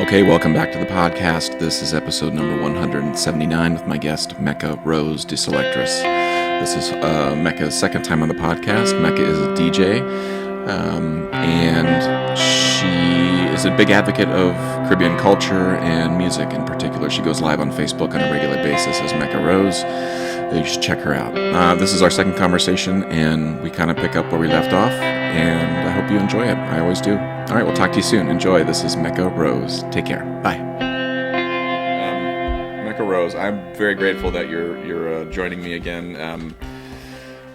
Okay, welcome back to the podcast. This is episode number 179 with my guest, Mekka Rose de Selectress. This is Mekka's second time on the podcast. Mekka is a DJ, and she is a big advocate of Caribbean culture and music in particular. She goes live on Facebook on a regular basis as Mekka Rose. You should check her out. This is our second conversation, and we kind of pick up where we left off, and I hope you enjoy it. I always do. All right, we'll talk to you soon. Enjoy. This is Mekka Rose. Take care. Bye. Mekka Rose, I'm very grateful that you're joining me again.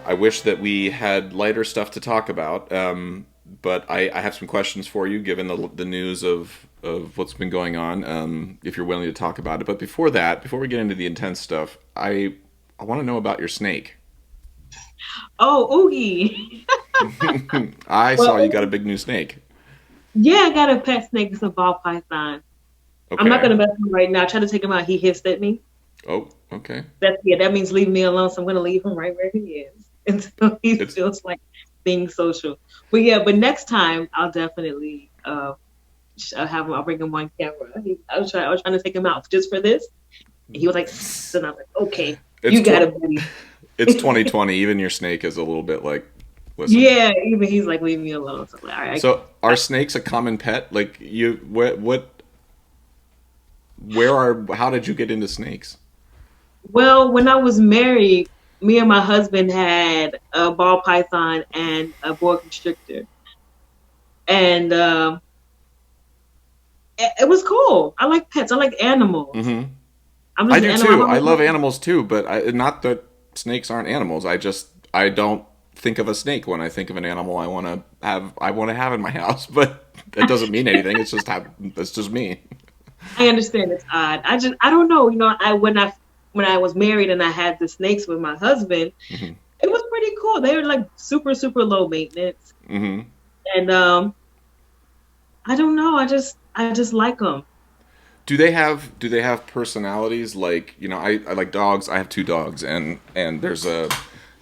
I wish that we had lighter stuff to talk about, but I have some questions for you, given the news of what's been going on, if you're willing to talk about it. But before we get into the intense stuff, I want to know about your snake. Oh, Oogie. I saw you got a big new snake. Yeah, I got a pet snake. It's a ball python. Okay. I'm not going to mess with him right now. I tried to take him out. He hissed at me. Oh, okay. That means leave me alone. So I'm going to leave him right where he is until he feels like being social. But next time I'll definitely I'll bring him on camera. I was trying to take him out just for this. And he was like, and I was like, okay, you got to be. It's 2020. Even your snake is a little bit like, listen. Yeah, even he's like, leave me alone. So, like, all right, so are snakes a common pet? Like how did you get into snakes? Well, when I was married, me and my husband had a ball python and a boa constrictor. And it was cool. I like pets. I like animals. Mm-hmm. I do too. I love animals too, but not that snakes aren't animals. I don't think of a snake when I think of an animal I want to have in my house, but that doesn't mean anything. That's just me. I understand it's odd. I don't know. When I was married and I had the snakes with my husband, mm-hmm. It was pretty cool. They were like super, super low maintenance. Mm-hmm. And I don't know. I just like them. Do they have personalities? Like, I like dogs. I have 2 dogs, and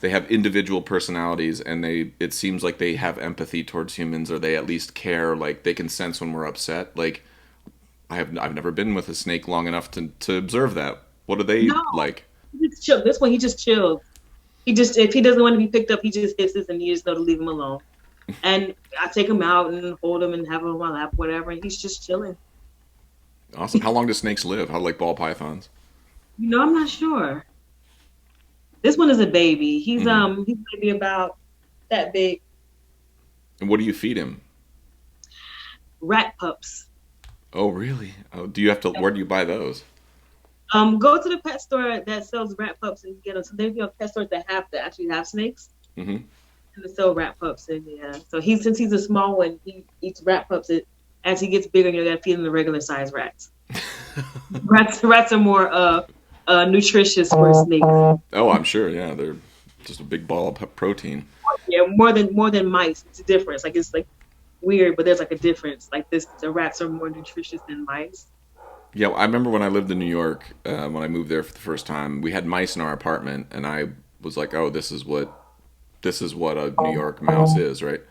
they have individual personalities, and it seems like they have empathy towards humans, or they at least care. Like, they can sense when we're upset. Like, I've never been with a snake long enough to observe that. What are they like? He just chill. This one, he just chills. If he doesn't want to be picked up, he just hisses, and you just know to leave him alone. And I take him out and hold him and have him on my lap, whatever, and he's just chilling. Awesome. How long do snakes live? How like ball pythons? I'm not sure. This one is a baby. He's he's maybe about that big. And what do you feed him? Rat pups. Oh, really? Oh, do you have to? Where do you buy those? Go to the pet store that sells rat pups and get them. So there's pet stores that actually have snakes. Mm-hmm. And they sell rat pups, and yeah. So since he's a small one, he eats rat pups. As he gets bigger, you gotta feed him the regular size rats. Rats are more nutritious for snakes. Oh, I'm sure. Yeah, they're just a big ball of protein. Yeah, more than mice. It's a difference. Like, it's like weird, but there's like a difference. Like the rats are more nutritious than mice. Yeah, I remember when I lived in New York, when I moved there for the first time, we had mice in our apartment, and I was like, oh, this is what a New York mouse is, right?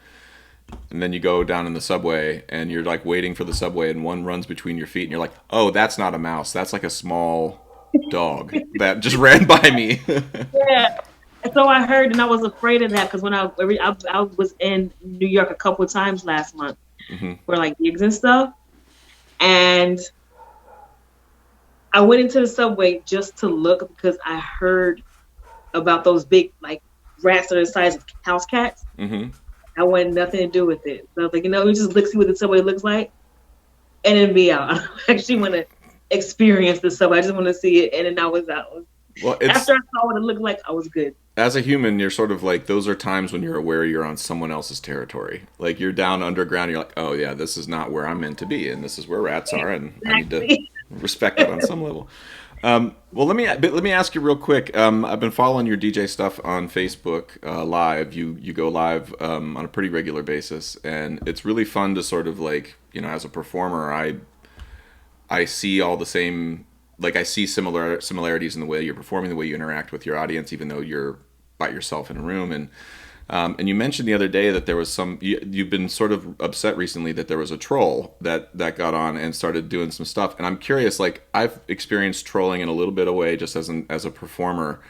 And then you go down in the subway, and you're like waiting for the subway, and one runs between your feet, and you're like, oh, that's not a mouse. That's like a small dog that just ran by me. Yeah. So I heard, and I was afraid of that because when I was in New York a couple of times last month for like gigs and stuff, and I went into the subway just to look because I heard about those big like rats that are the size of house cats. Mm-hmm. I wanted nothing to do with it. So I was like, we just see what the subway looks like, and then be out. I actually want to experience the subway. I just want to see it, and then I was out. Well, after I saw what it looked like, I was good. As a human, you're sort of like, those are times when you're aware you're on someone else's territory. Like, you're down underground, you're like, oh yeah, this is not where I'm meant to be, and this is where rats are, and I need to respect that on some level. Well, let me ask you real quick. I've been following your DJ stuff on Facebook live. You go live on a pretty regular basis, and it's really fun to sort of like, as a performer, I see all the same. Like, I see similarities in the way you're performing, the way you interact with your audience, even though you're by yourself in a room. And And you mentioned the other day that there was you've been sort of upset recently that there was a troll that got on and started doing some stuff. And I'm curious, like I've experienced trolling in a little bit of way just as a performer,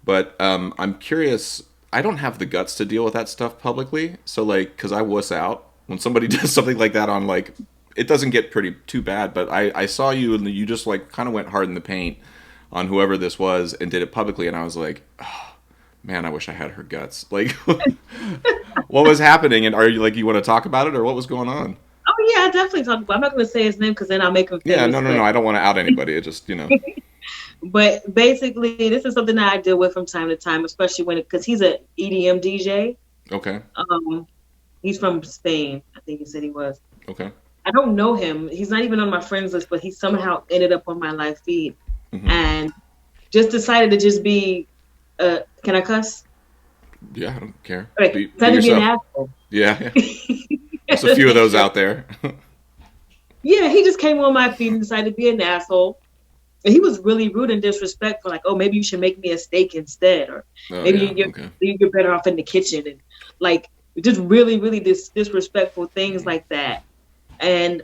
but I'm curious. I don't have the guts to deal with that stuff publicly. So like, because I wuss out when somebody does something like that on like, it doesn't get pretty too bad. But I saw you and you just like kind of went hard in the paint on whoever this was and did it publicly, and I was like, oh, man, I wish I had her guts. Like, what was happening? And are you like, you want to talk about it or what was going on? Oh yeah, I definitely talk about. I'm not going to say his name because then I'll make him famous. Yeah, no. I don't want to out anybody. It just, But basically, this is something that I deal with from time to time, especially because he's an EDM DJ. Okay. He's from Spain. I think he said he was. Okay. I don't know him. He's not even on my friends list, but he somehow ended up on my live feed, and just decided to just be. Can I cuss? Yeah, I don't care. Right. Be Be an yourself. asshole. Yeah. There's a few of those out there. Yeah, he just came on my feed and decided to be an asshole. And he was really rude and disrespectful, like, oh, maybe you should make me a steak instead, or maybe you're better off in the kitchen, and like just really, really disrespectful things like that. And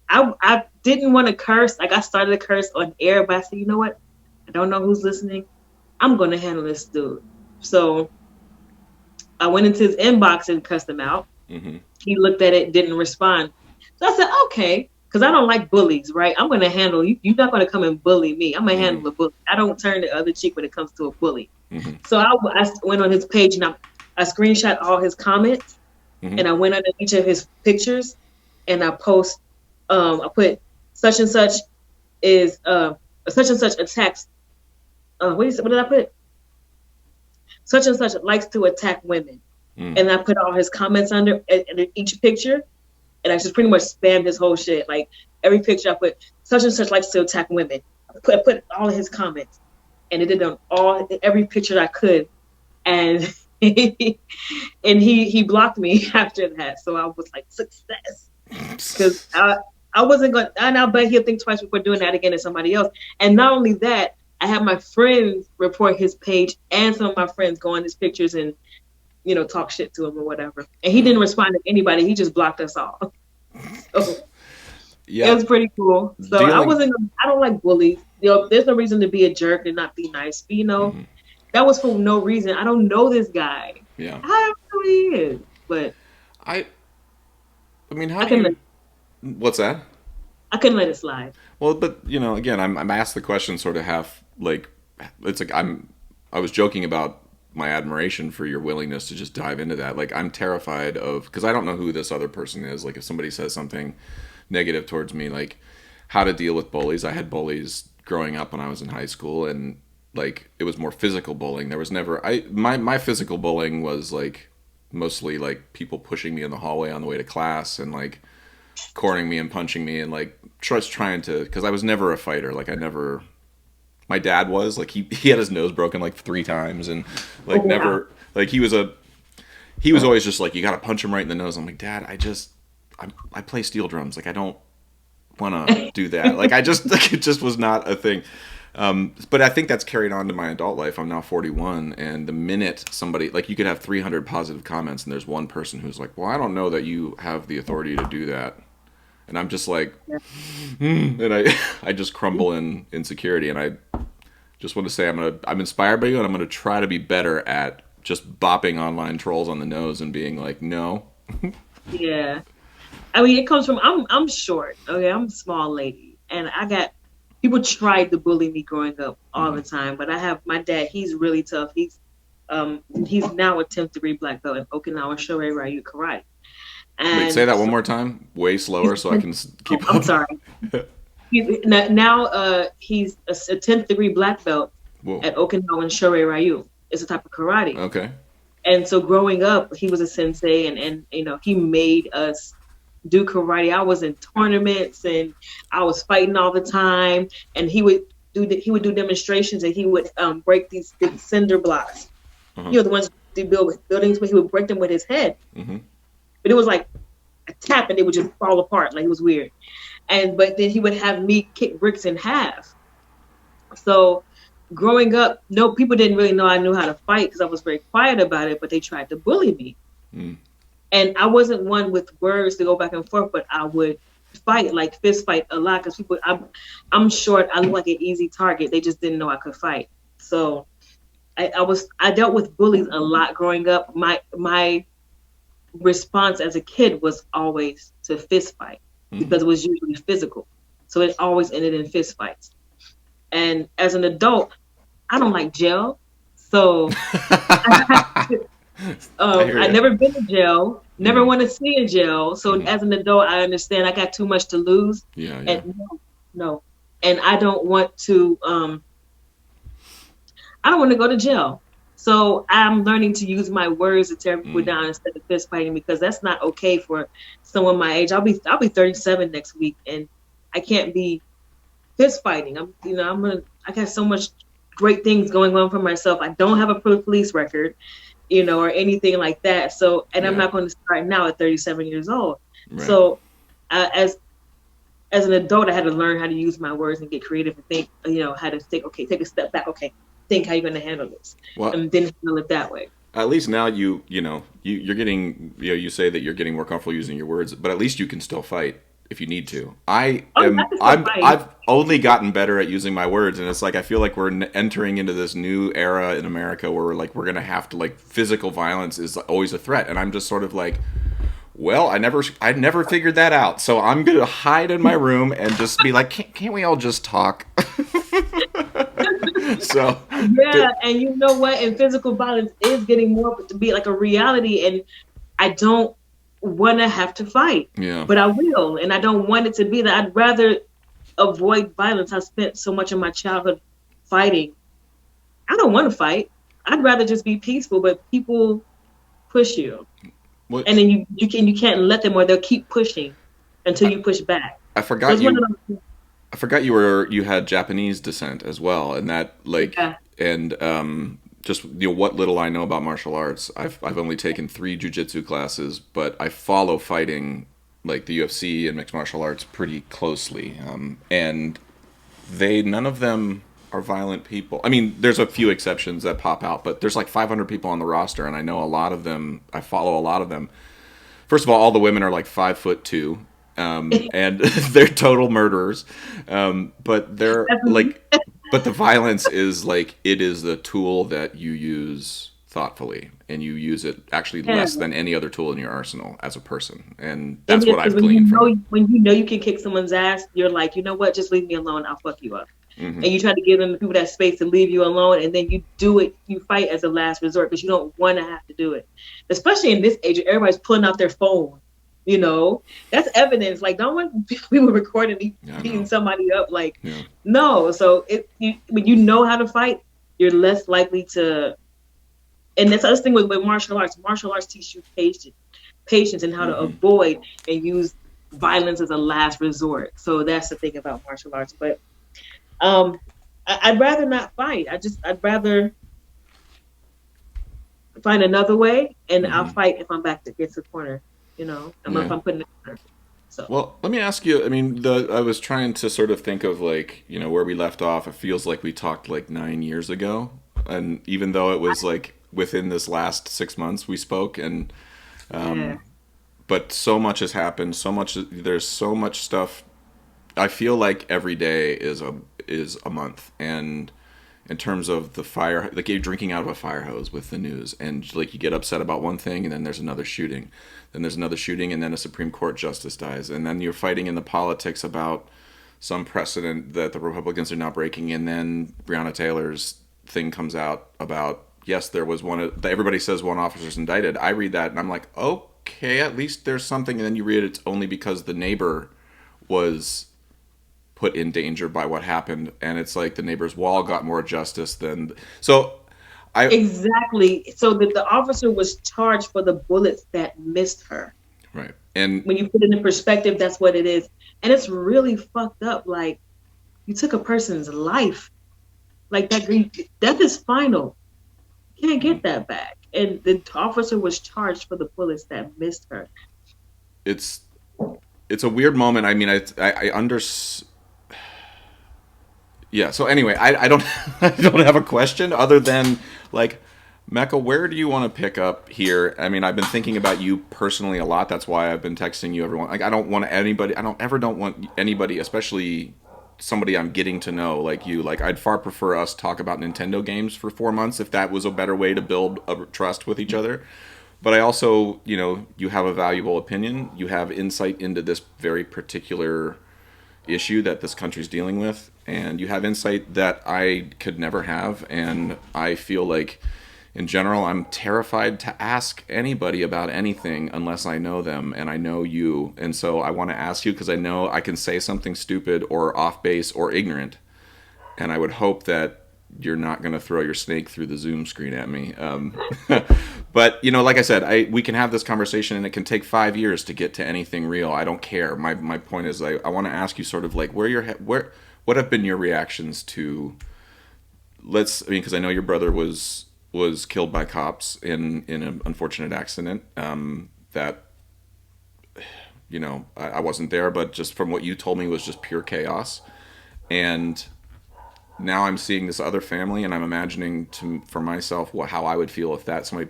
I didn't want to curse. Like I started to curse on air, but I said, you know what? I don't know who's listening. I'm going to handle this dude. So I went into his inbox and cussed him out. He looked at it, didn't respond. So I said, okay. Because I don't like bullies, right? I'm going to handle you. You're not going to come and bully me. I'm going to handle a bully. I don't turn the other cheek when it comes to a bully. So I went on his page and I screenshot all his comments and I went under each of his pictures and I put such and such is such and such attacks. What did I put? Such and such likes to attack women. And I put all his comments under each picture. And I just pretty much spammed his whole shit. Like every picture I put, such and such likes to attack women. I put all of his comments, and it did on every picture I could, and he blocked me after that. So I was like, success, because I wasn't going. And I bet he'll think twice before doing that again to somebody else. And not only that, I had my friends report his page, and some of my friends go on his pictures and talk shit to him or whatever. And he didn't respond to anybody. He just blocked us all. So, yeah, it was pretty cool. So I don't like bullies. There's no reason to be a jerk and not be nice. But, that was for no reason. I don't know this guy. Yeah. I don't know who he is. But I mean, how do you... What's that? I couldn't let it slide. Well, but, again, I'm asked the question sort of half, like, it's like I was joking about my admiration for your willingness to just dive into that. Like, I'm terrified of, because I don't know who this other person is. Like, if somebody says something negative towards me, like how to deal with bullies. I had bullies growing up when I was in high school, and like it was more physical bullying. There was never my physical bullying was like mostly like people pushing me in the hallway on the way to class and like cornering me and punching me and like just trying to, because I was never a fighter. Like my dad was like he had his nose broken like 3 times and like never like he was always just like, you gotta punch him right in the nose. I'm like, Dad, I play steel drums. Like I don't want to do that. Like I just like it just was not a thing. But I think that's carried on to my adult life. I'm now 41, and the minute somebody, like, you could have 300 positive comments and there's one person who's like, well, I don't know that you have the authority to do that. And I'm just like, and I just crumble in insecurity. And I just want to say I'm inspired by you, and I'm going to try to be better at just bopping online trolls on the nose and being like, no. Yeah. I mean, it comes from, I'm short. Okay. I'm a small lady, and people tried to bully me growing up all the time, but I have my dad. He's really tough. He's now a 10th degree black belt in Okinawa Shoei Ryu karate. And wait, say that one more time, way slower, so I can keep. I'm sorry. Now he's a 10th degree black belt at Okinawa Shoei Ryu. It's a type of karate. Okay. And so growing up, he was a sensei, and he made us do karate. I was in tournaments and I was fighting all the time, and he would do demonstrations, and he would break these big cinder blocks. The ones they build with buildings, but he would break them with his head. But it was like a tap and it would just fall apart. Like, it was weird. But then he would have me kick bricks in half. So growing up, no, people didn't really know I knew how to fight because I was very quiet about it, but they tried to bully me. Mm. And I wasn't one with words to go back and forth, but I would fight, like fist fight a lot because people, I'm short, I look like an easy target. They just didn't know I could fight. So I dealt with bullies a lot growing up. My response as a kid was always to fist fight Mm. because it was usually physical. So it always ended in fist fights. And as an adult, I don't like jail. So I hear I you. never been to jail, never Mm. want to see in jail. So Hmm. as an adult, I understand I got too much to lose, Yeah, and yeah. no, and I don't want to. I don't want to go to jail. So I'm learning to use my words to tear people Mm. down instead of fist fighting because that's not okay for someone my age. I'll be 37 next week, and I can't be fist fighting. I got so much great things going on for myself. I don't have a police record, or anything like that. So, and I'm Yeah. not going to start now at 37 years old. Right. So, as an adult, I had to learn how to use my words and get creative and think, how to think. Okay, take a step back. Okay, think how you're going to handle this, Well, and then handle it that way. at least now you're getting you say that you're getting more comfortable using your words, but at least you can still fight if you need to. Oh, yeah, I can still fight. I've only gotten better at using my words, and it's like I feel like we're entering into this new era in America where we're gonna have to, like, physical violence is always a threat, and I'm just sort of like, well, I never figured that out, so I'm gonna hide in my room and just be like, can't we all just talk? So, Yeah, and you know what? And physical violence is getting more to be like a reality, and I don't want to have to fight, yeah. but I will, and I don't want it to be that. I'd rather avoid violence. I spent so much of my childhood fighting. I don't want to fight. I'd rather just be peaceful, but people push you, What and then you can't let them, or they'll keep pushing until I, you push back. I So forgot it's one you. of those. I forgot you had Japanese descent as well, and that, like, Yeah, and just what little I know about martial arts. I've only taken 3 jujitsu classes, but I follow fighting, like the UFC and mixed martial arts, pretty closely. And they none of them are violent people. I mean, there's a few exceptions that pop out, but there's like 500 people on the roster, and I know a lot of them. I follow a lot of them. First of all the women are like 5'2", and they're total murderers. But they're definitely. like, but the violence is like it is the tool that you use thoughtfully, and you use it actually Yeah. less than any other tool in your arsenal as a person, and It that's is what because I've gleaned from it. when you know you can kick someone's ass, you're like, you know what, just leave me alone. I'll fuck you up. Hmm. And you try to give them the people that space to leave you alone, and then you do it. You fight as a last resort because you don't want to have to do it. Especially in this age, everybody's pulling out their phone. That's evidence. Like, don't want people recording me Yeah, I beating know. somebody up. Like, Yeah. no. So when you know how to fight, you're less likely to. And that's the other thing with martial arts. Martial arts teach you patience, and how to Hmm. avoid and use violence as a last resort. So that's the thing about martial arts. But um, I'd rather not fight. I'd rather find another way, and I'll Hmm. fight if I'm back against the corner. And if Yeah. I'm put in the corner. So Well, let me ask you. I mean, I was trying to sort of think of, like, where we left off. It feels like we talked like 9 years ago, and even though it was like within this last 6 months we spoke, and yeah, but so much has happened. There's so much stuff. I feel like every day is a month, and in terms of the fire, like you're drinking out of a fire hose with the news, and like you get upset about one thing, and then there's another shooting, then there's another shooting, and then a Supreme Court justice dies, and then you're fighting in the politics about some precedent that the Republicans are now breaking, and then Breonna Taylor's thing comes out about, yes, there was everybody says one officer's indicted. I read that and I'm like, okay, at least there's something, and then you read it's only because the neighbor was put in danger by what happened, and it's like the neighbor's wall got more justice than. So I. exactly. So that the officer was charged for the bullets that missed her. Right. And When you put it in perspective, that's what it is, and it's really fucked up. Like, you took a person's life. Like, death is final. You can't get that back. And the officer was charged for the bullets that missed her. it's it's a weird moment. I mean, I under Yeah. So anyway, I don't I don't have a question other than like Mecca, where do you want to pick up here? I mean, I've been thinking about you personally a lot. That's why I've been texting you everyone. Like I don't want anybody. I don't want anybody, especially somebody I'm getting to know like you. Like I'd far prefer us talk about Nintendo games for 4 months if that was a better way to build a trust with each other. But I also, you have a valuable opinion. You have insight into this very particular issue that this country's dealing with, and you have insight that I could never have. And I feel like, in general, I'm terrified to ask anybody about anything unless I know them, and I know you. And so I want to ask you because I know I can say something stupid or off base or ignorant, and I would hope that you're not going to throw your snake through the Zoom screen at me. But like I said, we can have this conversation, and it can take 5 years to get to anything real. I don't care. My point is, I want to ask you sort of like what have been your reactions to because I know your brother was killed by cops in an unfortunate accident. That I wasn't there, but just from what you told me was just pure chaos. And now I'm seeing this other family, and I'm imagining for myself how I would feel if somebody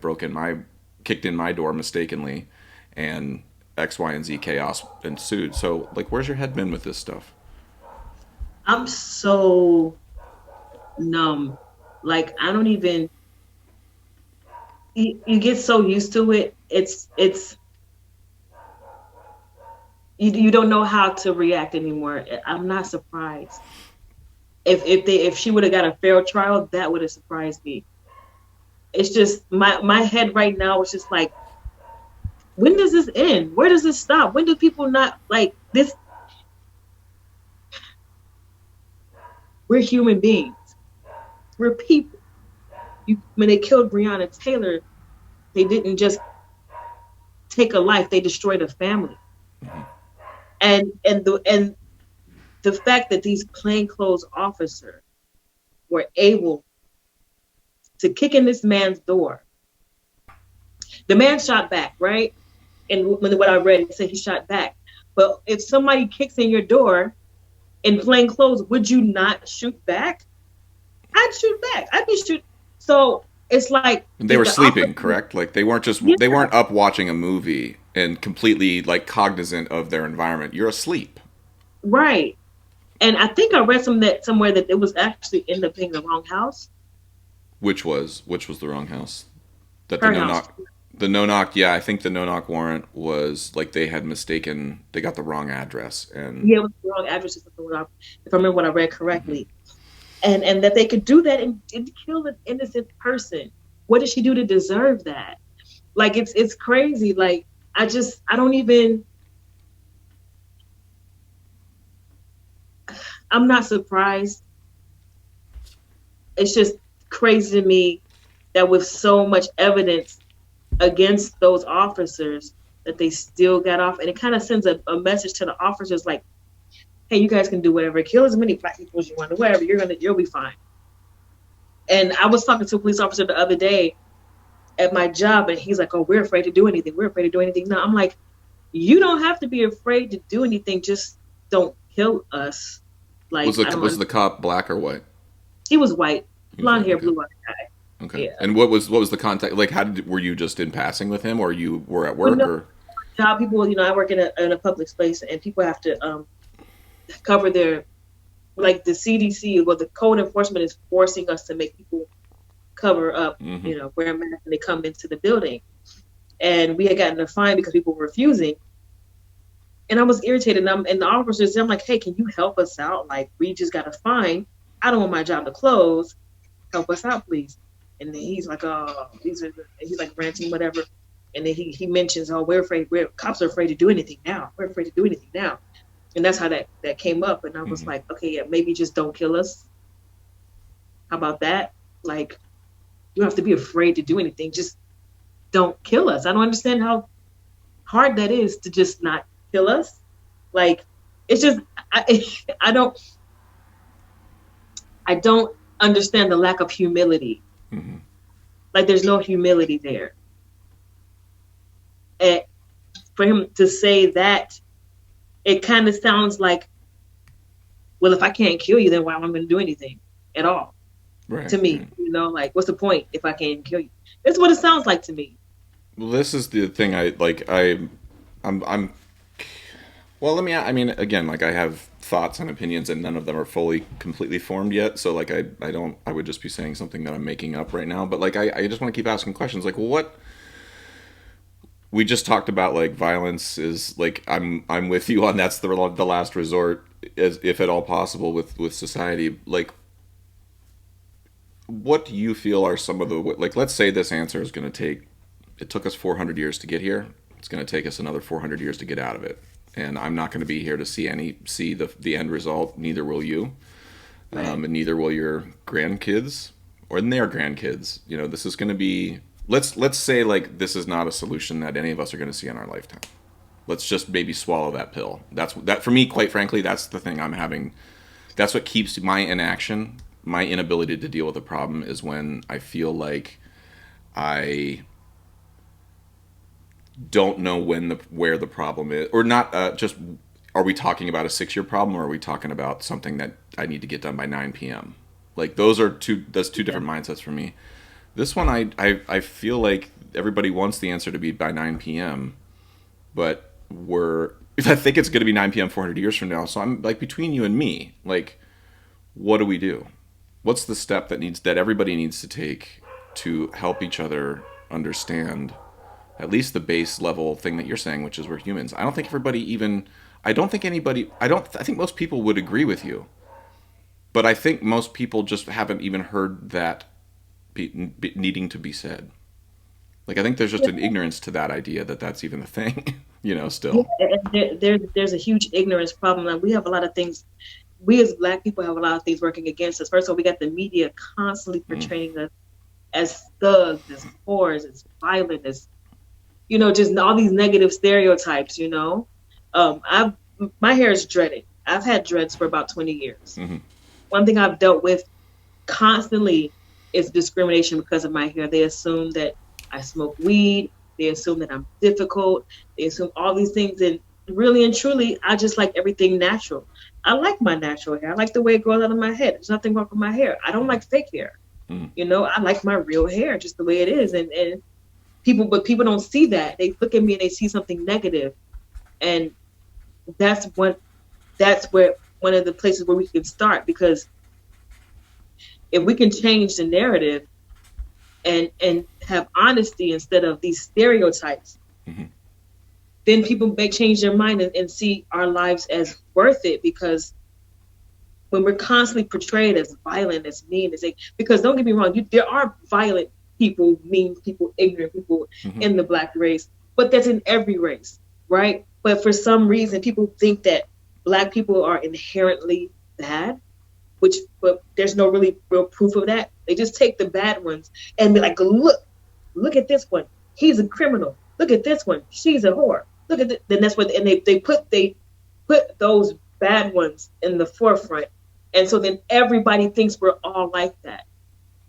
kicked in my door mistakenly, and X, Y, and Z chaos ensued. So, like, where's your head been with this stuff? I'm so numb. Like I don't even. You get so used to it. It's you don't know how to react anymore. I'm not surprised. If she would have got a fair trial, that would have surprised me. It's just my head right now is just like, when does this end? Where does this stop? When do people not like this? We're human beings. We're people. When they killed Breonna Taylor, they didn't just take a life; they destroyed a family. And the fact that these plainclothes officers were able to kick in this man's door. The man shot back, right? And what I read, it said he shot back. But if somebody kicks in your door in plain clothes, would you not shoot back? I'd shoot back. I'd be shoot. So it's like they were sleeping, correct? Like they weren't they weren't up watching a movie and completely like cognizant of their environment. You're asleep, right? And I think I read somewhere that it was actually ended up being the wrong house. Which was the wrong house? That Her house. The no knock. Yeah, I think the no knock warrant was like they had mistaken. They got the wrong address, and yeah, it was the wrong address. If I remember what I read correctly, and that they could do that and kill an innocent person. What did she do to deserve that? Like it's crazy. Like I don't even. I'm not surprised. It's just crazy to me that with so much evidence against those officers that they still got off. And it kind of sends a message to the officers like, hey, you guys can do whatever. Kill as many black people as you want to, whatever. You'll be fine. And I was talking to a police officer the other day at my job, and he's like, oh, we're afraid to do anything. We're afraid to do anything. No, I'm like, you don't have to be afraid to do anything. Just don't kill us. Like, was the cop black or white? He was white, blonde hair, blue eyed guy. Okay. Yeah. And what was the contact? Like, were you just in passing with him, or you were at work? Well, no, or job people, I work in a public space, and people have to cover their, like the CDC, well, the code enforcement is forcing us to make people cover up, wear a mask when they come into the building. And we had gotten a fine because people were refusing. And I was irritated. And the officers, I'm like, hey, can you help us out? Like, we just got a fine. I don't want my job to close. Help us out, please. And then he's like, oh, he's like ranting, whatever. And then he mentions, oh, cops are afraid to do anything now. We're afraid to do anything now. And that's how that came up. And I was like, okay, yeah, maybe just don't kill us. How about that? Like, you don't have to be afraid to do anything. Just don't kill us. I don't understand how hard that is to just not kill us. Like, it's just, I don't understand the lack of humility. Like, there's no humility there. And for him to say that, it kind of sounds like well, if I can't kill you, then why am I going to do anything at all? Right. To me, Right. like, what's the point if I can't kill you? That's what it sounds like to me. Well, this is the thing. I'm. Well, let me. I mean, again, like I have thoughts and opinions, and none of them are fully, completely formed yet. So, like, I don't. I would just be saying something that I'm making up right now. But like, I just want to keep asking questions. Like, well, what we just talked about, like, violence is like. I'm with you on that's the last resort, as if at all possible with society. Like, what do you feel are some of the like? Let's say this answer is going to take. It took us 400 years to get here. It's going to take us another 400 years to get out of it. And I'm not going to be here to see the end result. Neither will you, Right. and neither will your grandkids or their grandkids. You know, this is going to be. Let's say like this is not a solution that any of us are going to see in our lifetime. Let's just maybe swallow that pill. That's that for me. Quite frankly, that's the thing I'm having. That's what keeps my inaction, my inability to deal with a problem, is when I feel like I don't know where the problem is, or not. Just are we talking about a 6 year problem, or are we talking about something that I need to get done by 9 p.m.? Like those are two. That's two Yeah. different mindsets for me. This one, I feel like everybody wants the answer to be by 9 p.m., but we're. I think it's going to be 9 p.m. 400 years from now. So I'm like between you and me. Like, what do we do? What's the step that everybody needs to take to help each other understand at least the base level thing that you're saying, which is we're humans. I don't think everybody even. I don't think anybody. I don't. I think most people would agree with you, but I think most people just haven't even heard that needing to be said. Like I think there's just an ignorance to that idea that that's even a thing. You know, Yeah, still. and there's a huge ignorance problem. Like we have a lot of things. We as Black people have a lot of things working against us. First of all, we got the media constantly Mm. portraying us as thugs, as whores, as violent, as just all these negative stereotypes. I've my hair is dreaded. I've had dreads for about 20 years. Hmm. One thing I've dealt with constantly is discrimination because of my hair. They assume that I smoke weed. They assume that I'm difficult. They assume all these things. And really and truly, I just like everything natural. I like my natural hair. I like the way it grows out of my head. There's nothing wrong with my hair. I don't like fake hair. Mm. I like my real hair just the way it is. And people don't see that. They look at me and they see something negative. And that's what that's where one of the places where we can start, because if we can change the narrative and have honesty instead of these stereotypes, Hmm. then people may change their mind and see our lives as worth it. Because when we're constantly portrayed as violent, as mean, because don't get me wrong, there are violent people, mean people, ignorant people Hmm. in the Black race, but that's in every race, right? But for some reason, people think that Black people are inherently bad, but there's no really real proof of that. They just take the bad ones and be like, look at this one, he's a criminal. Look at this one, she's a whore. Look at then that's what, and they put those bad ones in the forefront, and so then everybody thinks we're all like that,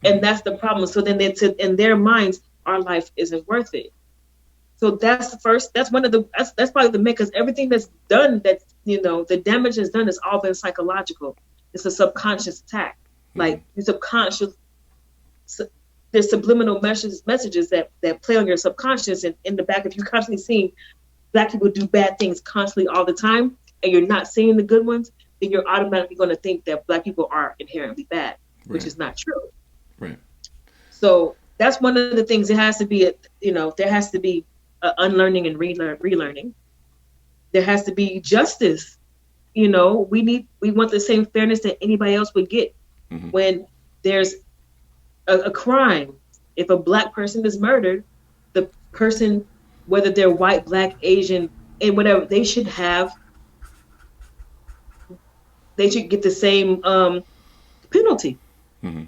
and that's the problem. So then in their minds, our life isn't worth it. So that's the first. That's one of the. That's probably the main, because everything that's done, the damage that's done has all been psychological. It's a subconscious attack. Like your subconscious, there's subliminal messages that play on your subconscious, and in the back, if you're constantly seeing Black people do bad things constantly all the time, and you're not seeing the good ones, then you're automatically going to think that Black people are inherently bad, which Right. is not true. Right. So that's one of the things. It has to be, there has to be unlearning and relearning. There has to be justice. We want the same fairness that anybody else would get. Hmm. When there's a crime. If a Black person is murdered, the person, whether they're white, Black, Asian, and whatever, they should get the same penalty. Hmm.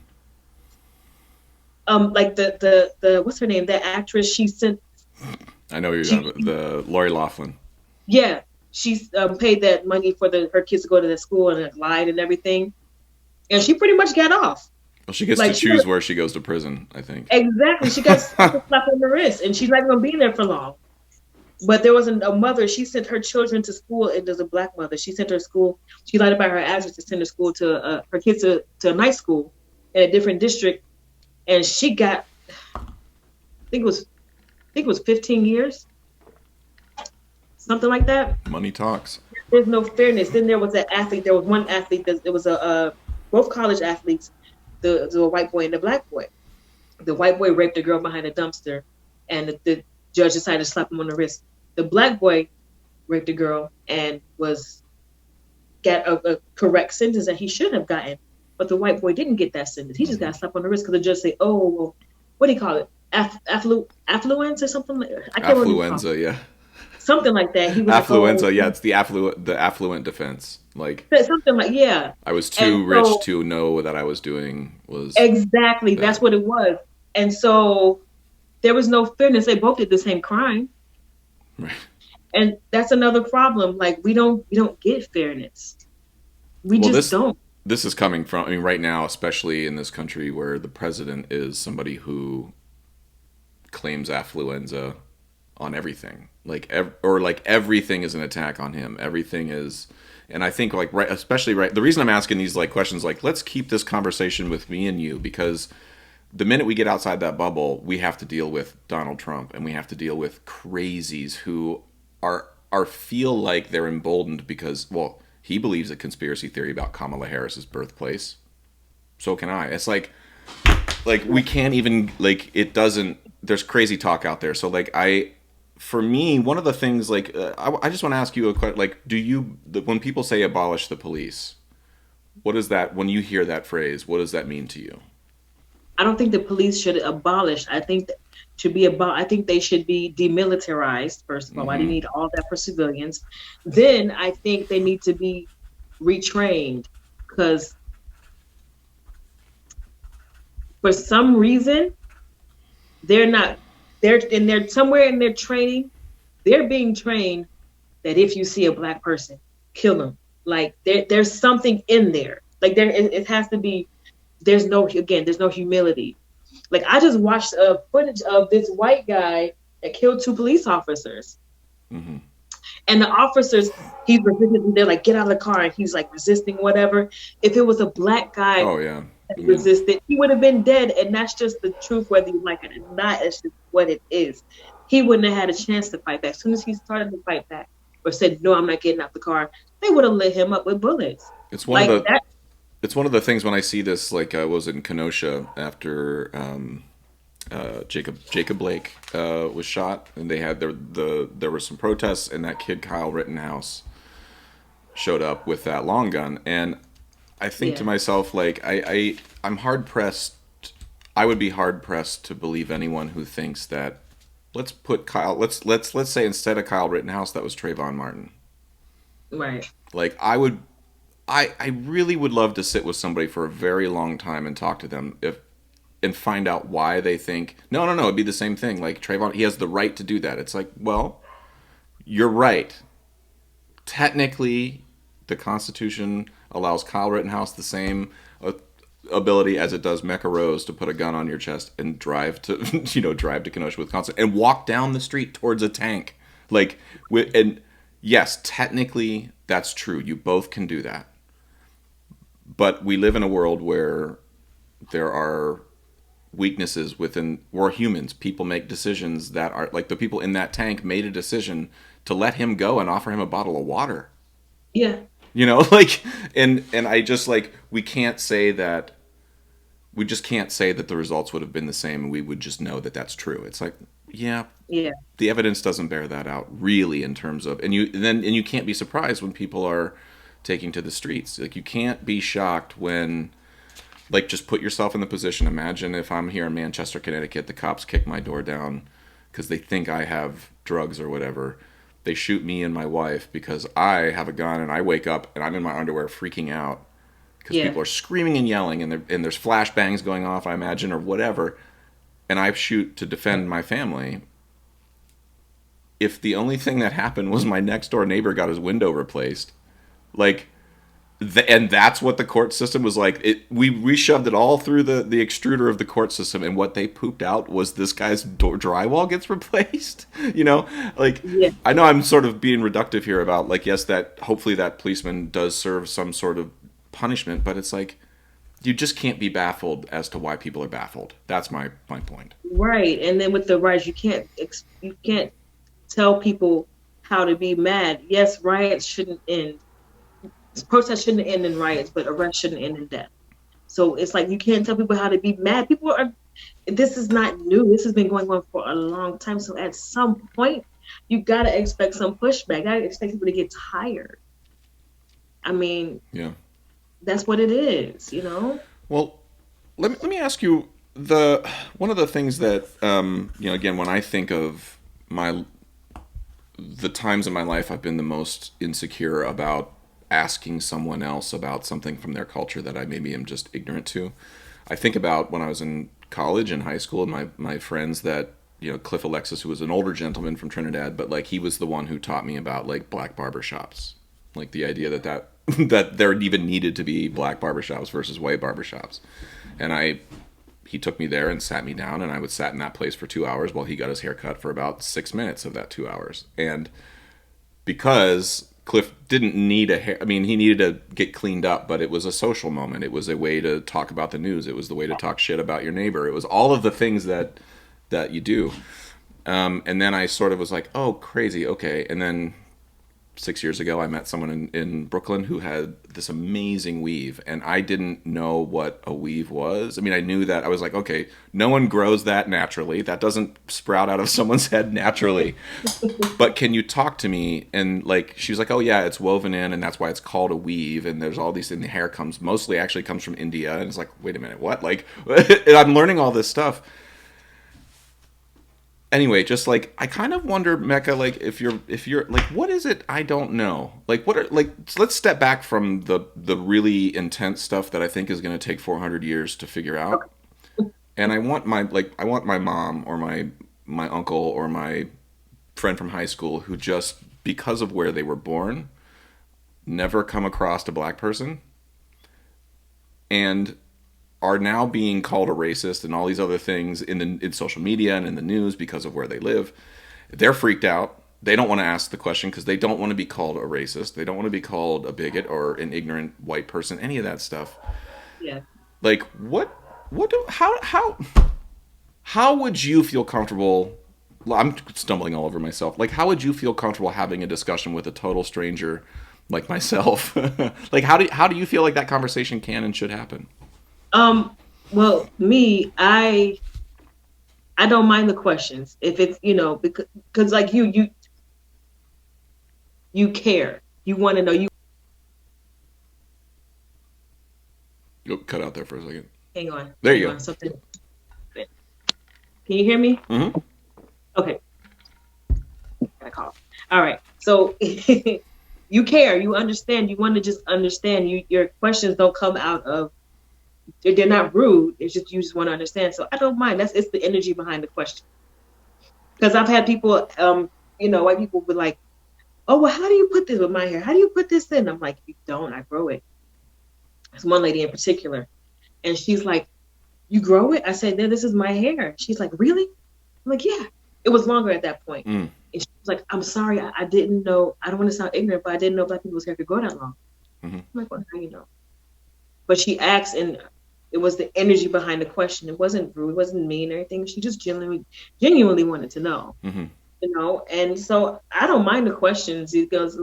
Like the what's her name? That actress, I know you're she the Lori Laughlin. yeah, she paid that money for her kids to go to the school and lied and everything, and she pretty much got off. Well, she gets to Like choose where she goes to prison. I think. exactly, she got a slap on the wrist, and she's not going to be there for long. But there wasn't a mother. She sent her children to school. And there's a black mother. She sent her school. She lied about her address to send her school to her kids to a night school in a different district. And she got, I think it was 15 years, something like that. Money talks. There's no fairness. Then there was an athlete. There was one athlete that it was both college athletes, the white boy and the black boy. The white boy raped a girl behind a dumpster, and the judge decided to slap him on the wrist. The black boy raped a girl and got a correct sentence that he should have gotten, but the white boy didn't get that sentence. He just got slapped on the wrist because the judge said, "Oh, well, what do you call it? Affluence or something like I can't remember. Affluenza, yeah. Something like that." He was Affluenza, like, oh, yeah. It's the affluent defense. Like something like, yeah. I was too rich to know that I was doing was exactly bad. That's what it was, and so there was no fairness. They both did the same crime, Right. and that's another problem. Like we don't get fairness. We just don't. This is coming from, I mean, right now, especially in this country where the president is somebody who claims affluenza on everything, or like everything is an attack on him. Everything is, and I think like right, especially right. The reason I'm asking these like questions, like let's keep this conversation with me and you, because the minute we get outside that bubble, we have to deal with Donald Trump, and we have to deal with crazies who are feel like they're emboldened because, well, he believes a conspiracy theory about Kamala Harris's birthplace. So can I. It's like we can't even, like, it doesn't, there's crazy talk out there. So like for me, one of the things, like I just want to ask you a question, like, when people say abolish the police, what is that, when you hear that phrase, what does that mean to you? I don't think the police should abolish. I think I think they should be demilitarized. First of all, why do you need all that for civilians? Then I think they need to be retrained, because for some reason they're somewhere in their training. They're being trained that if you see a black person, kill them. Like there's something in there. Like it has to be. There's no humility. Like I just watched footage of this white guy that killed 2 police officers, and the officers, he's resisting. They're like, get out of the car, and he's like resisting whatever. If it was a black guy, oh yeah, that resisted, he would have been dead. And that's just the truth, whether you like it or not. It's just what it is. He wouldn't have had a chance to fight back. As soon as he started to fight back or said, no, I'm not getting out the car, they would have lit him up with bullets. It's one of the. It's one of the things when I see this, like I was in Kenosha after Jacob Blake was shot, and they had there were some protests, and that kid Kyle Rittenhouse showed up with that long gun, and I think to myself, like I'm hard pressed. I would be hard pressed to believe anyone who thinks that let's say instead of Kyle Rittenhouse, that was Trayvon Martin. Right. Like I really would love to sit with somebody for a very long time and talk to them and find out why they think no, it'd be the same thing. Like Trayvon, he has the right to do that. It's like, well, you're right. Technically, the Constitution allows Kyle Rittenhouse the same ability as it does Mekka Rose to put a gun on your chest and drive to drive to Kenosha, Wisconsin, and walk down the street towards a tank. Like, and yes, technically that's true. You both can do that. But we live in a world where there are weaknesses within. We're humans. People make decisions that are like the people in that tank made a decision to let him go and offer him a bottle of water. Yeah. Like, and I just like we can't say that. We just can't say that the results would have been the same, and we would just know that that's true. It's like, yeah. The evidence doesn't bear that out, really, in terms of, and you can't be surprised when people are taking to the streets. Like, you can't be shocked when, like, just put yourself in the position. Imagine if I'm here in Manchester, Connecticut, the cops kick my door down because they think I have drugs or whatever. They shoot me and my wife because I have a gun, and I wake up and I'm in my underwear freaking out because people are screaming and yelling, and there's flashbangs going off, I imagine, or whatever, and I shoot to defend my family. If the only thing that happened was my next door neighbor got his window replaced, like, And that's what the court system was like. We shoved it all through the extruder of the court system, and what they pooped out was this guy's drywall gets replaced. You know, like Yeah. I know I'm sort of being reductive here about like yes, that hopefully that policeman does serve some sort of punishment, but it's like you just can't be baffled as to why people are baffled. That's my point. Right. And then with the riots, you can't tell people how to be mad. Yes, riots shouldn't end. Protests shouldn't end in riots, but arrests shouldn't end in death. So it's like you can't tell people how to be mad. People are. This is not new. This has been going on for a long time. So at some point, you gotta expect some pushback. Gotta expect people to get tired. I mean, Yeah. that's what it is, you know. Well, let me ask you the one of the things that you know again when I think of my the times in my life I've been the most insecure about asking someone else about something from their culture that I maybe am just ignorant to. I think about when I was in college and high school and my friends that you know Cliff Alexis, who was an older gentleman from Trinidad, but like he was the one who taught me about like black barbershops, like the idea that that there even needed to be black barbershops versus white barbershops. And he took me there and sat me down, and I would sat in that place for 2 hours while he got his hair cut for about 6 minutes of that 2 hours. And because Cliff didn't need a hair, I mean, he needed to get cleaned up, but it was a social moment. It was a way to talk about the news. It was the way to talk shit about your neighbor. It was all of the things that you do. And then I sort of was like, oh, crazy, okay. And then 6 years ago, I met someone in Brooklyn who had this amazing weave, and I didn't know what a weave was. I mean, I knew that. I was like, okay, no one grows that naturally. That doesn't sprout out of someone's head naturally. But can you talk to me? And like, she was like, oh yeah, it's woven in, and that's why it's called a weave. And there's all these things. The hair mostly actually comes from India. And it's like, wait a minute, what? Like, and I'm learning all this stuff. Anyway, just like I kind of wonder, Mecca, like if you're like, what is it I don't know? Like, what are like? Let's step back from the really intense stuff that I think is going to take 400 years to figure out. And I want my mom or my uncle or my friend from high school who just because of where they were born, never come across a black person, and are now being called a racist and all these other things in social media and in the news because of where they live. They're freaked out. They don't want to ask the question because they don't want to be called a racist. They don't want to be called a bigot or an ignorant white person, any of that stuff. Yeah. Like how would you feel comfortable? I'm stumbling all over myself. Like how would you feel comfortable having a discussion with a total stranger like myself? Like how do you feel like that conversation can and should happen? Well, me, I don't mind the questions if it's, you know, because like you care. You want to know. You You'll cut out there for a second. hang on. There Hang you on, go. something. Can you hear me? Mm-hmm. Okay. Got a call. All right. So you care. You understand. You want to just understand. Your questions don't come out of. They're not rude. It's just you just want to understand. So I don't mind. It's the energy behind the question. Because I've had people, you know, white people be like, "Oh, well, how do you put this with my hair? How do you put this in?" I'm like, "You don't. I grow it." There's one lady in particular, and she's like, "You grow it?" I said, "No, this is my hair." She's like, "Really?" I'm like, "Yeah." It was longer at that point. Mm. And she was like, "I'm sorry, I didn't know. I don't want to sound ignorant, but I didn't know black people's hair could grow that long." Mm-hmm. I'm like, "Well, how you know?" But she asked, and it was the energy behind the question. It wasn't rude, it wasn't mean or anything. She just genuinely wanted to know, Mm-hmm. you know. And so I don't mind the questions because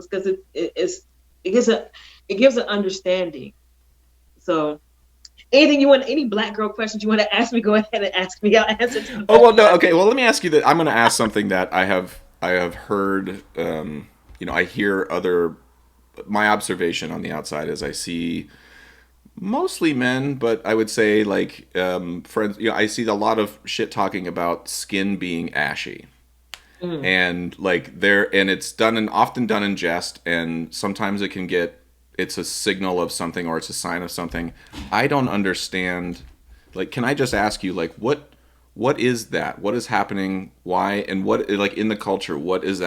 it gives an understanding. So anything you want, any black girl questions you want to ask me, go ahead and ask me. I'll answer to the Oh best well, of no. my Okay, well, let me ask you that. I'm going to ask something that I have heard. You know, I hear other. My observation on the outside is I see mostly men, but I would say like friends. You know, I see a lot of shit talking about skin being ashy, Mm. and like there, and it's done and often done in jest, and sometimes it can get. It's a signal of something or it's a sign of something. I don't understand. Like, can I just ask you, like, what is that? What is happening? Why? And what, like, in the culture, what is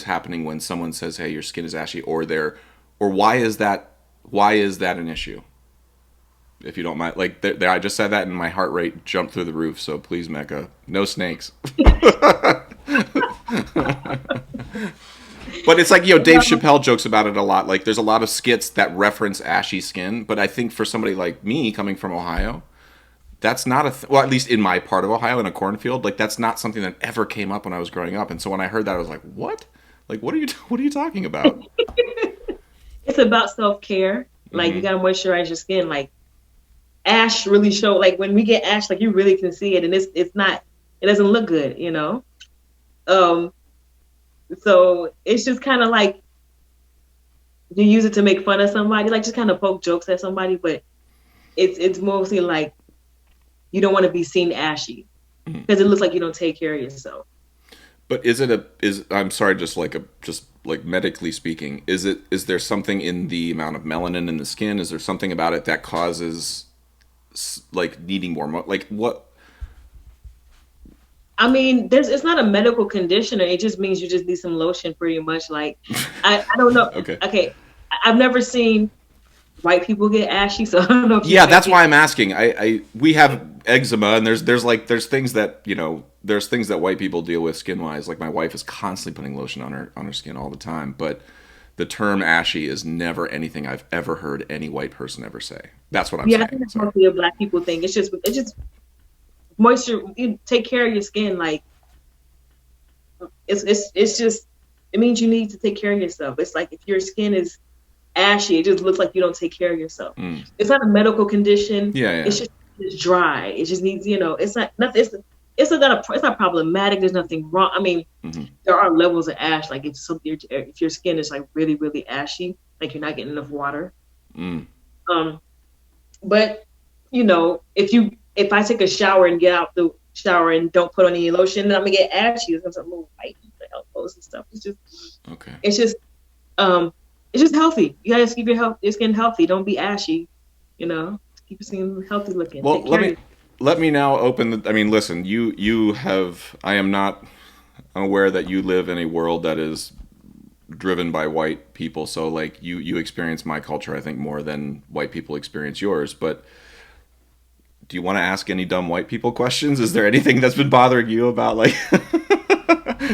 happening when someone says, "Hey, your skin is ashy," or why is that Why is that an issue? If you don't mind, like I just said that and my heart rate jumped through the roof. So please, Mecca, no snakes. But it's like, Dave Chappelle jokes about it a lot. Like, there's a lot of skits that reference ashy skin, but I think for somebody like me coming from Ohio, that's not well, at least in my part of Ohio, in a cornfield, like that's not something that ever came up when I was growing up. And so when I heard that, I was like, what? Like, what are you talking about? It's about self-care. Like, you gotta moisturize your skin. Like, ash really show, like when we get ash, like you really can see it, and it's not, it doesn't look good, um so it's just kind of like you use it to make fun of somebody, like just kind of poke jokes at somebody, but it's mostly like you don't want to be seen ashy because it looks like you don't take care of yourself. But I'm sorry, just like medically speaking, is there something in the amount of melanin in the skin? Is there something about it that causes like needing more like what? I mean, it's not a medical condition. It just means you just need some lotion, pretty much. Like, I don't know. Okay, I've never seen white people get ashy, so I don't know. Yeah, that's why I'm asking. We have eczema, and there's things that there's things that white people deal with skin wise. Like my wife is constantly putting lotion on her skin all the time, but the term ashy is never anything I've ever heard any white person ever say. That's what I'm saying. I think it's mostly a black people thing. It's just moisture. You take care of your skin. Like it's just, it means you need to take care of yourself. It's like if your skin is ashy, it just looks like you don't take care of yourself. It's not a medical condition. Yeah. It's dry. It just needs, it's not nothing. It's not problematic. There's nothing wrong. I mean, there are levels of ash. Like if your skin is like really, really ashy, like you're not getting enough water. But if I take a shower and get out the shower and don't put on any lotion, then I'm gonna get ashy. It's a little white in the elbows and stuff. It's just okay. It's just healthy. You gotta keep your skin healthy. Don't be ashy. Keep your skin healthy looking. Well, let me now open I mean, listen. I'm aware that you live in a world that is driven by white people. So like you experience my culture, I think, more than white people experience yours. But do you want to ask any dumb white people questions? Is there anything that's been bothering you about, like,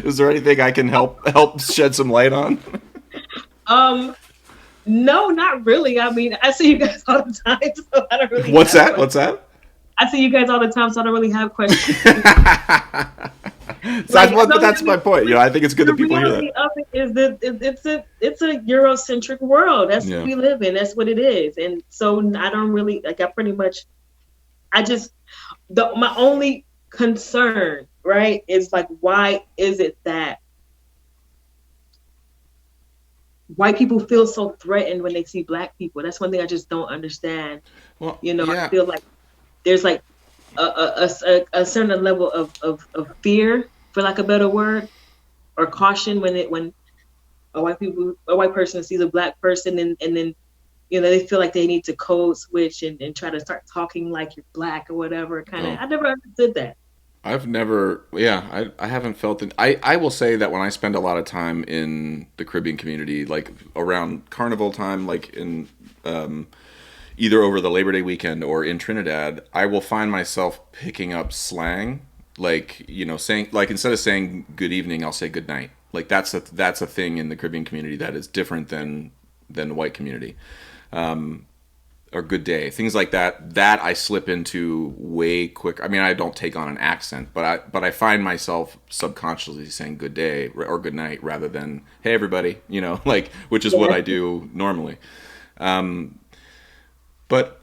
is there anything I can help shed some light on? No, not really. I mean, I see you guys all the time, so I don't really. What's that? I see you guys all the time, so I don't really have questions. But that's my point. I think it's good that people hear that. Of it is that it's a Eurocentric world. That's what we live in. That's what it is. And so I don't really my only concern, right, is like, why is it that white people feel so threatened when they see black people? That's one thing I just don't understand. Well, I feel like there's like a certain level of fear, for lack of a better word, or caution when a white person sees a black person and then they feel like they need to code switch and try to start talking like you're black or whatever. I never understood that. I've never, I haven't felt it. I will say that when I spend a lot of time in the Caribbean community, like around Carnival time, like in either over the Labor Day weekend or in Trinidad, I will find myself picking up slang, like, saying, like, instead of saying good evening, I'll say good night. Like that's a thing in the Caribbean community that is different than the white community. Or good day, things like that I slip into way quicker. I mean, I don't take on an accent, but I find myself subconsciously saying good day or good night rather than hey everybody, like, which is what I do normally. But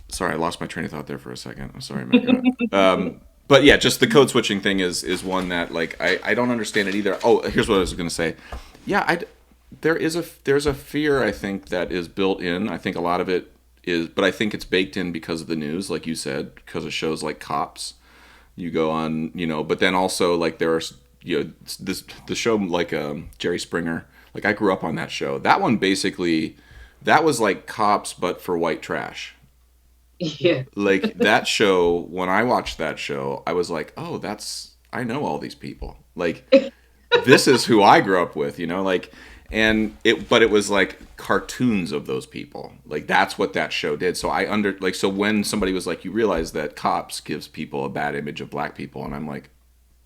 sorry, I lost my train of thought there for a second. I'm sorry, Mecca. But yeah, just the code switching thing is one that, like, I don't understand it either. Oh, here's what I was going to say. Yeah, there's a fear, I think, that is built in. I think a lot of it is, but I think it's baked in because of the news, like you said, because of shows like Cops. You go on, but then also, like, there are, the show like Jerry Springer. Like, I grew up on that show. That one basically, that was like Cops but for white trash. Yeah. Like, that show, when I watched that show, I was like, oh, I know all these people. Like, this is who I grew up with, like. But it was like cartoons of those people. Like that's what that show did. So so when somebody was like, you realize that Cops gives people a bad image of black people, and I'm like,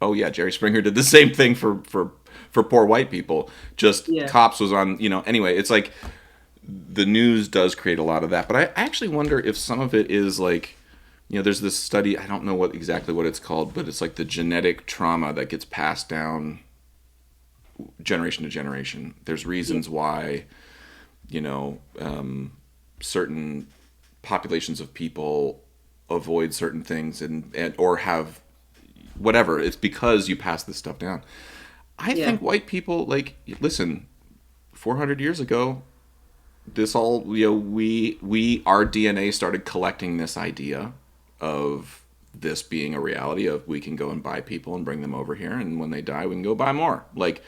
oh yeah, Jerry Springer did the same thing for poor white people. Just Yeah. Cops was on, anyway, it's like the news does create a lot of that. But I actually wonder if some of it is like, there's this study, I don't know exactly what it's called, but it's like the genetic trauma that gets passed down generation to generation. There's Yeah. reasons why, you know, certain populations of people avoid certain things and or have whatever. It's because you pass this stuff down. I Yeah. think white people, like, listen, 400 years ago, this all, our DNA started collecting this idea of this being a reality of we can go and buy people and bring them over here, and when they die we can go buy more. Like,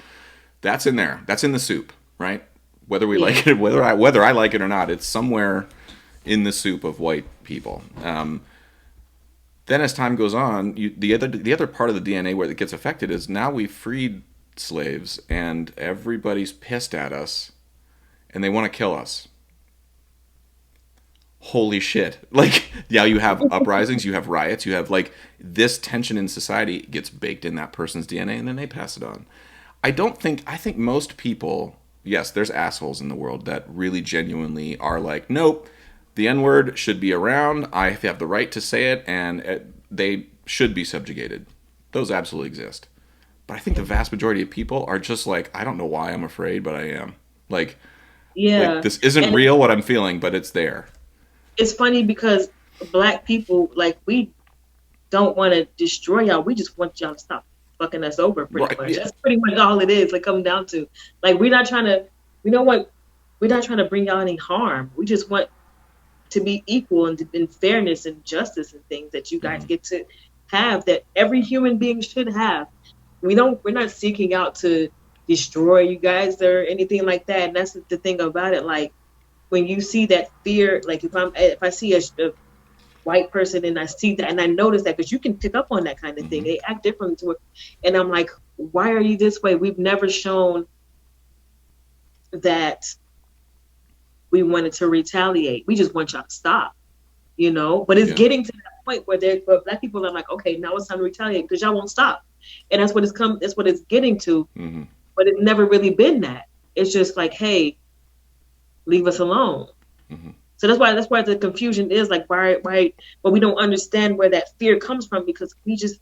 that's in there, that's in the soup, right? Whether we Yeah. like it, whether I like it or not, it's somewhere in the soup of white people. Then as time goes on, the other part of the DNA where it gets affected is now we've freed slaves and everybody's pissed at us and they want to kill us. Holy shit. Like, yeah, you have uprisings, you have riots, you have, like, this tension in society gets baked in that person's DNA and then they pass it on. I think most people, yes, there's assholes in the world that really genuinely are like, nope, the N word should be around, I have the right to say it, and they should be subjugated. Those absolutely exist. But I think the vast majority of people are just like, I don't know why I'm afraid, but I am. Like Yeah. this isn't And real what I'm feeling, but it's there. it's funny because black people, like, we don't want to destroy y'all. We just want y'all to stop fucking us over, pretty Right. much. Yeah. That's pretty much all it is, like, coming down to. Like, we're not trying to, we know what, we're not trying to bring y'all any harm. We just want to be equal and in fairness and justice and things that you guys Mm-hmm. get to have, that every human being should have. We're not seeking out to destroy you guys or anything like that. And that's the thing about it. Like, when you see that fear, like, if I see a white person and I see that and I notice that, because you can pick up on that kind of thing. Mm-hmm. They act differently to it. And I'm like, why are you this way? We've never shown that we wanted to retaliate. We just want y'all to stop, you know? But it's Yeah. getting to that point where black people are like, okay, now it's time to retaliate because y'all won't stop. And that's what it's getting to. Mm-hmm. But it's never really been that. It's just like, hey, leave us alone. Mm-hmm. So that's why the confusion is like, why, but we don't understand where that fear comes from, because we just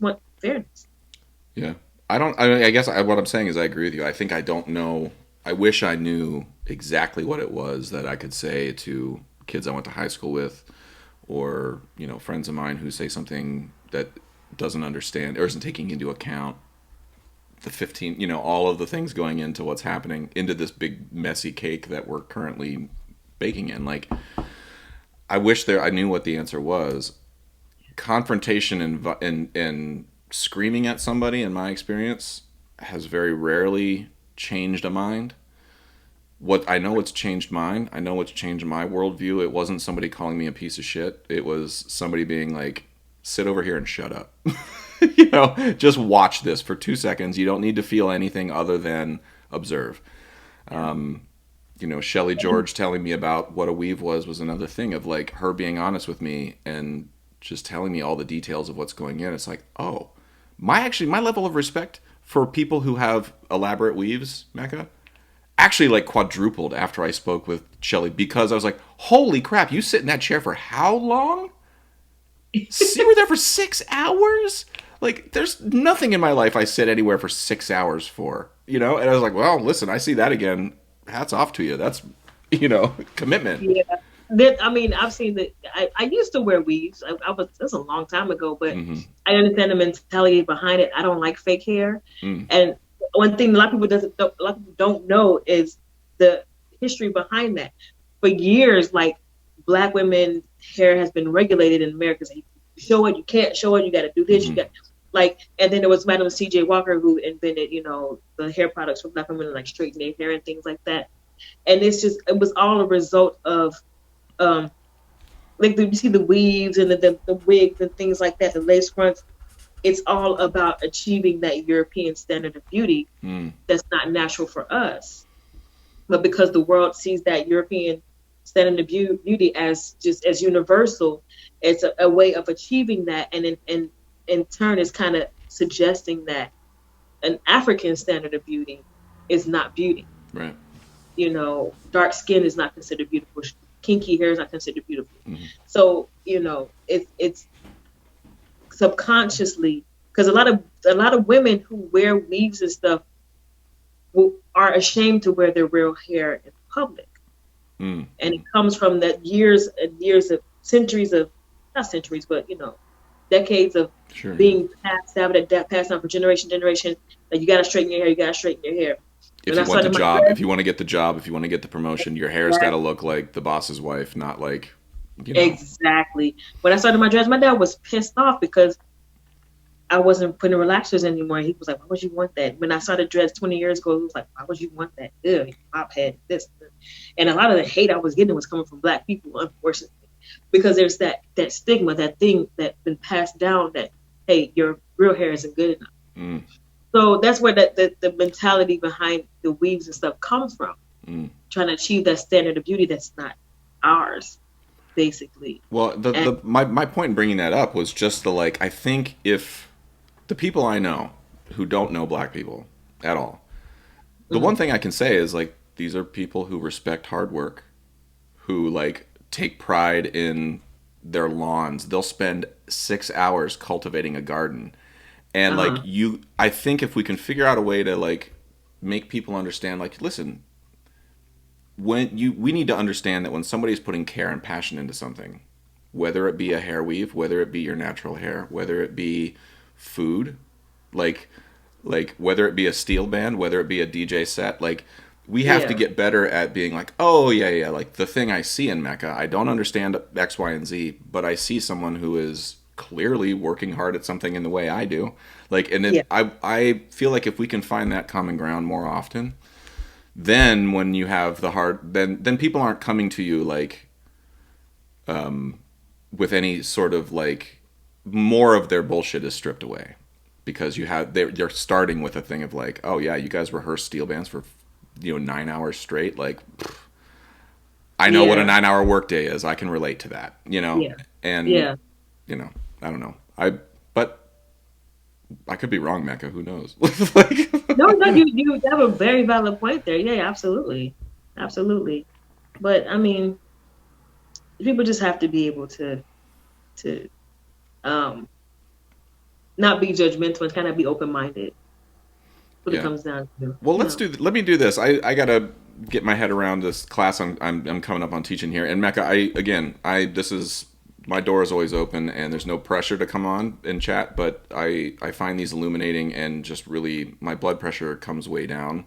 want fairness. Yeah. I guess what I'm saying is I agree with you. I think I don't know. I wish I knew exactly what it was that I could say to kids I went to high school with, or, friends of mine who say something that doesn't understand or isn't taking into account the 15, all of the things going into what's happening, into this big messy cake that we're currently baking in. Like, I knew what the answer was. Confrontation and screaming at somebody, in my experience, has very rarely changed a mind. What I know what's changed mine, I know what's changed my worldview. It wasn't somebody calling me a piece of shit. It was somebody being like, sit over here and shut up. Just watch this for 2 seconds. You don't need to feel anything other than observe. Shelley George telling me about what a weave was another thing of, like, her being honest with me and just telling me all the details of what's going in. It's like, oh, my level of respect for people who have elaborate weaves, Mecca, actually, like, quadrupled after I spoke with Shelley, because I was like, holy crap, you sit in that chair for how long? You were there for 6 hours? Like, there's nothing in my life I sit anywhere for 6 hours for, And I was like, well, listen, I see that again. Hats off to you. That's, commitment. Yeah. I mean, I've seen that. I used to wear weaves. That's a long time ago, but Mm-hmm. I understand the mentality behind it. I don't like fake hair. Mm. And one thing a lot of people don't know is the history behind that. For years, like, black women hair has been regulated in America. So you show it, you can't show it, you got to do this, Mm-hmm. you got, like, and then there was Madam C.J. Walker who invented, the hair products for black women, like straighten their hair and things like that. And it was all a result of, like, you see the weaves and the wigs and things like that, the lace fronts. it's all about achieving that European standard of beauty Mm. that's not natural for us. But because the world sees that European standard of beauty as just as universal, it's a way of achieving that, and in turn, it's kind of suggesting that an African standard of beauty is not beauty. Right. You know, dark skin is not considered beautiful. Kinky hair is not considered beautiful. Mm-hmm. So, you know, it's subconsciously, because a lot of women who wear weaves and stuff are ashamed to wear their real hair in public. Mm. And it comes from that years and years of centuries of, not centuries, but, you know, decades of Sure. being passed down from generation to generation. Like, you got to straighten your hair, you got to straighten your hair. If When you I want the started my job, dread, if you want to get the job, if you want to get the promotion, your hair's got to look like the boss's wife, not like, you know. exactly. When I started my dreads, my dad was pissed off because I wasn't putting relaxers anymore. He was like, "Why would you want that?" When I started dreads 20 years ago, he was like, "Why would you want that? Ew, mop head, this." And a lot of the hate I was getting was coming from Black people, unfortunately, because there's that stigma, that thing that's been passed down that, hey, your real hair isn't good enough. Mm. So that's where the mentality behind the weaves and stuff comes from, trying to achieve that standard of beauty that's not ours, basically. Well, my point in bringing that up was just the, like, I think if the people I know who don't know Black people at all, the one thing I can say is, like, these are people who respect hard work, who, like, take pride in their lawns. They'll spend 6 hours cultivating a garden. And like, I think if we can figure out a way to, like, make people understand, like, listen, we need to understand that when somebody's putting care and passion into something, whether it be a hair weave, whether it be your natural hair, whether it be food, like whether it be a steel band, whether it be a DJ set, like, we have to get better at being like, oh yeah, like, the thing I see in Mekka, I don't understand X, Y, and Z, but I see someone who is clearly working hard at something in the way I do. Like, and I feel like if we can find that common ground more often, then when you have the hard, then people aren't coming to you, like, with any sort of, like, more of their bullshit is stripped away, because they're starting with a thing of, like, oh yeah, you guys rehearse steel bands for, 9 hours straight, like, I know what a 9-hour workday is. I can relate to that, and I don't know. But I could be wrong, Mekka. Who knows? No, you have a very valid point there. Yeah, absolutely. But I mean, people just have to be able to not be judgmental and kind of be open-minded. What it comes down to. Well, let me do this. I gotta get my head around this class I'm coming up on teaching here. And Mekka, this is, my door is always open, and there's no pressure to come on and chat, but I find these illuminating, and just really, my blood pressure comes way down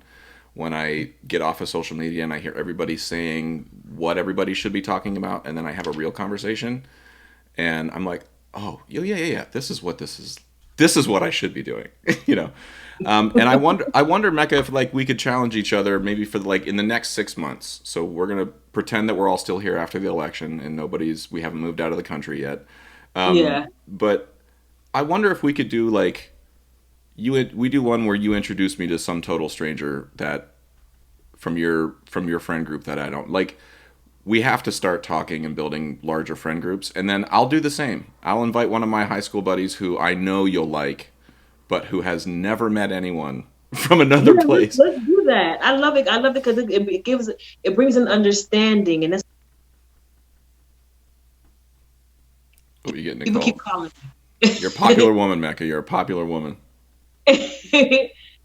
when I get off of social media and I hear everybody saying what everybody should be talking about, and then I have a real conversation, and I'm like, oh, yeah, this is what I should be doing, and I wonder, Mekka, if, like, we could challenge each other maybe for, like, in the next 6 months. So we're gonna pretend that we're all still here after the election and we haven't moved out of the country yet. But I wonder if we could do, like, we do one where you introduce me to some total stranger that from your friend group that I don't like. We have to start talking and building larger friend groups, and then I'll do the same. I'll invite one of my high school buddies who I know you'll like, but who has never met anyone from another place. Let's do that. I love it because it brings an understanding, and that's Oh, you getting a people call? keep calling. You're a popular woman, Mekka. You're a popular woman.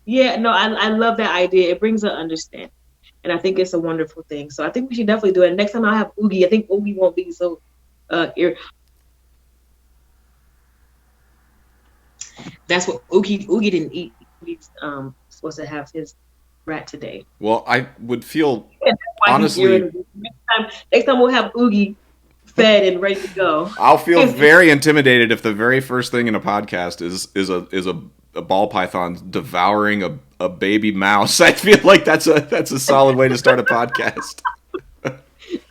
Yeah, no, I love that idea. It brings an understanding, and I think it's a wonderful thing. So I think we should definitely do it. Next time I'll have Oogie. I think Oogie won't be so That's what Oogie didn't eat. He's supposed to have his rat today. Well, I would feel honestly. Next time we'll have Oogie fed and ready to go. I'll feel very intimidated if the very first thing in a podcast is a ball python devouring a baby mouse. I feel like that's a solid way to start a podcast.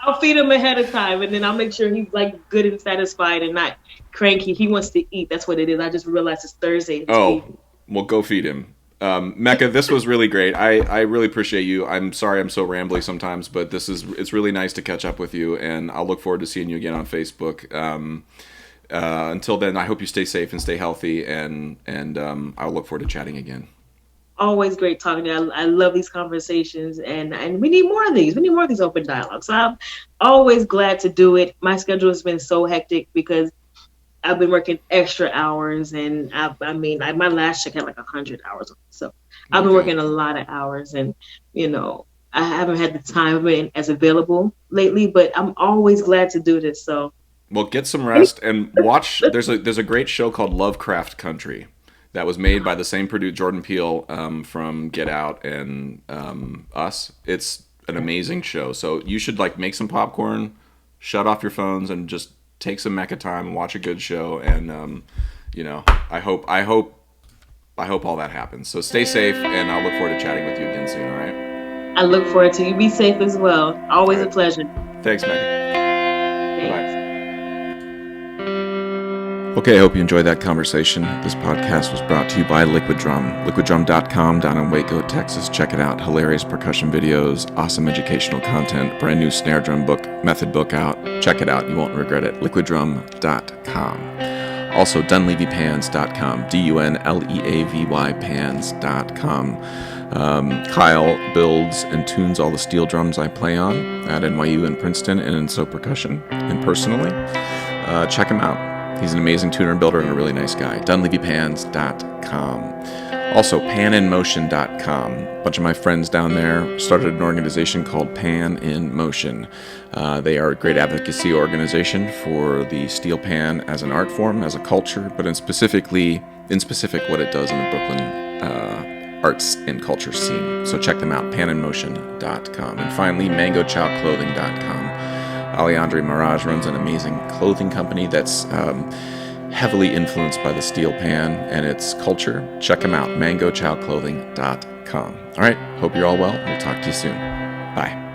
I'll feed him ahead of time, and then I'll make sure he's, like, good and satisfied and not cranky. He wants to eat. That's what it is. I just realized it's Thursday. Oh, well, go feed him. Mekka, this was really great. I really appreciate you. I'm sorry I'm so rambly sometimes, but it's really nice to catch up with you, and I'll look forward to seeing you again on Facebook. Until then, I hope you stay safe and stay healthy, and I'll look forward to chatting again. Always great talking to you. I love these conversations, and we need more of these. We need more of these open dialogues. So I'm always glad to do it. My schedule has been so hectic because I've been working extra hours, and my last check had like 100 hours. So I've been working a lot of hours, and I haven't had the time been as available lately. But I'm always glad to do this. So well, get some rest and watch. There's a great show called Lovecraft Country that was made by the same producer, Jordan Peele, from Get Out and Us. It's an amazing show. So you should like make some popcorn, shut off your phones, and just take some Mekka time and watch a good show. And I hope all that happens. So stay safe, and I'll look forward to chatting with you again soon. All right. I look forward to you. Be safe as well. Always a pleasure. Thanks, Mekka. Bye. Okay, I hope you enjoyed that conversation. This podcast was brought to you by Liquid Drum. LiquidDrum.com down in Waco, Texas. Check it out. Hilarious percussion videos, awesome educational content, brand new snare drum book, method book out. Check it out. You won't regret it. LiquidDrum.com. Also, DunleavyPans.com. DUNLEAVY Pans.com. Kyle builds and tunes all the steel drums I play on at NYU and Princeton and in So Percussion and personally. Check him out. He's an amazing tuner and builder and a really nice guy. DunleavyPans.com. Also, PanInMotion.com. A bunch of my friends down there started an organization called Pan in Motion. They are a great advocacy organization for the steel pan as an art form, as a culture, but in specific what it does in the Brooklyn arts and culture scene. So check them out, PanInMotion.com. And finally, MangoChowClothing.com. Alejandro Mirage runs an amazing clothing company that's heavily influenced by the steel pan and its culture. Check them out, MangoChowClothing.com. All right, hope you're all well. We'll talk to you soon. Bye.